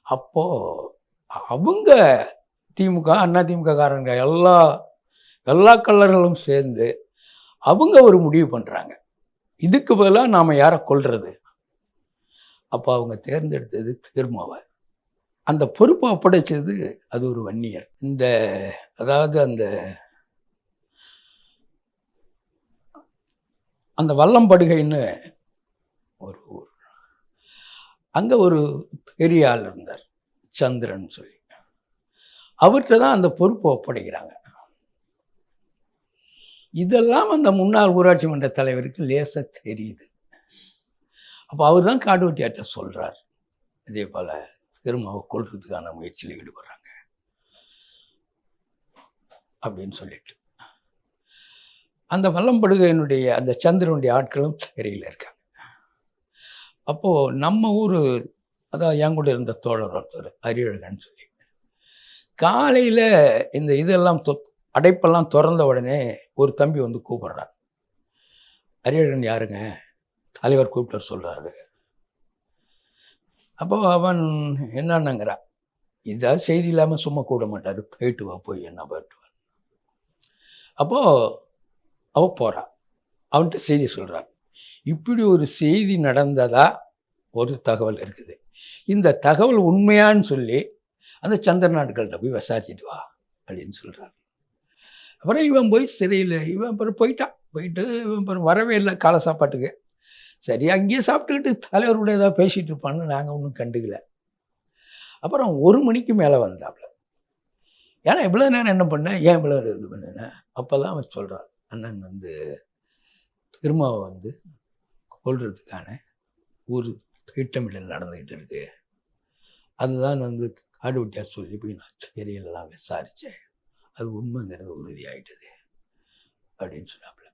அப்போது அவங்க திமுக, அண்ணா திமுக காரங்க எல்லா கல்லர்களும் சேர்ந்து அவங்க ஒரு முடிவு பண்ணுறாங்க, இதுக்கு பதிலாக நாம் யாரை கொல்றது. அப்போ அவங்க தேர்ந்தெடுத்தது திருமாவை. அந்த பொறுப்பை ஒப்படைச்சது அது ஒரு வன்னியர். அதாவது அந்த வல்லம்படுகைன்னு ஒரு ஊர், அங்கே ஒரு பெரிய ஆள் இருந்தார், சந்திரன் சொல்லி. அவர்கிட்ட தான் அந்த பொறுப்பை ஒப்படைக்கிறாங்க. இதெல்லாம் அந்த முன்னாள் ஊராட்சி மன்ற தலைவருக்கு லேசாக தெரியுது. அப்போ அவர் தான் காடுவெட்டியார்ட்ட சொல்கிறார், இதே போல் திருமாவை கொல்றதுக்கான முயற்சியில் ஈடுபடுறாங்க அப்படின்னு சொல்லிட்டு. அந்த வல்லம்படுகையினுடைய அந்த சந்திரனுடைய ஆட்களும் சிறையில் இருக்காங்க. அப்போது நம்ம ஊர், அதாவது என் கூட இருந்த தோழர் ஒருத்தர் அறிவழகன்னு சொல்லி, காலையில் இந்த இதெல்லாம் அடைப்பெல்லாம் திறந்த உடனே ஒரு தம்பி வந்து கூப்பிட்றான். அறிவழகன் யாருங்க, தலைவர் கூப்பிட்டு சொல்கிறாரு. அப்போ அவன் என்னன்னுங்கிறான், இதாவது செய்தி இல்லாமல் சும்மா கூட மாட்டார், போயிட்டு வா, போய் என்ன போயிட்டு வா. அப்போது அவ போகிறான், அவன்கிட்ட செய்தி சொல்கிறான், இப்படி ஒரு செய்தி நடந்ததா ஒரு தகவல் இருக்குது, இந்த தகவல் உண்மையான்னு சொல்லி அந்த சந்திர நாட்கள்கிட்ட போய் விசாரிச்சுட்டு வா அப்படின்னு சொல்கிறார். அப்புறம் இவன் போய் சிறையில் இவன் அப்புறம் போயிட்டு இவன் அப்புறம் வரவே இல்லை காலை சாப்பாட்டுக்கு. சரி, அங்கேயே சாப்பிட்டுக்கிட்டு தலைவரோட ஏதாவது பேசிகிட்டு இருப்பான்னு நாங்கள் ஒன்றும் கண்டுக்கல. அப்புறம் 1 மணிக்கு மேலே வந்தாப்புல. ஏன்னா இவ்வளோ நேரம் என்ன பண்ணேன், ஏன் இவ்வளோ இது பண்ணேன். அப்போ தான் அவன் சொல்கிறான், அண்ணன் வந்து திருமாவை வந்து கொல்றதுக்கான ஒரு திட்டமிடல் நடந்துக்கிட்டு இருக்கு, அதுதான் வந்து காடுவெட்டியார் சொல்லி போய் நான் ஏரியிலலாம் விசாரித்தேன், அது உண்மைங்கிறது உறுதியாயிட்டது அப்படின்னு சொன்னாப்புல.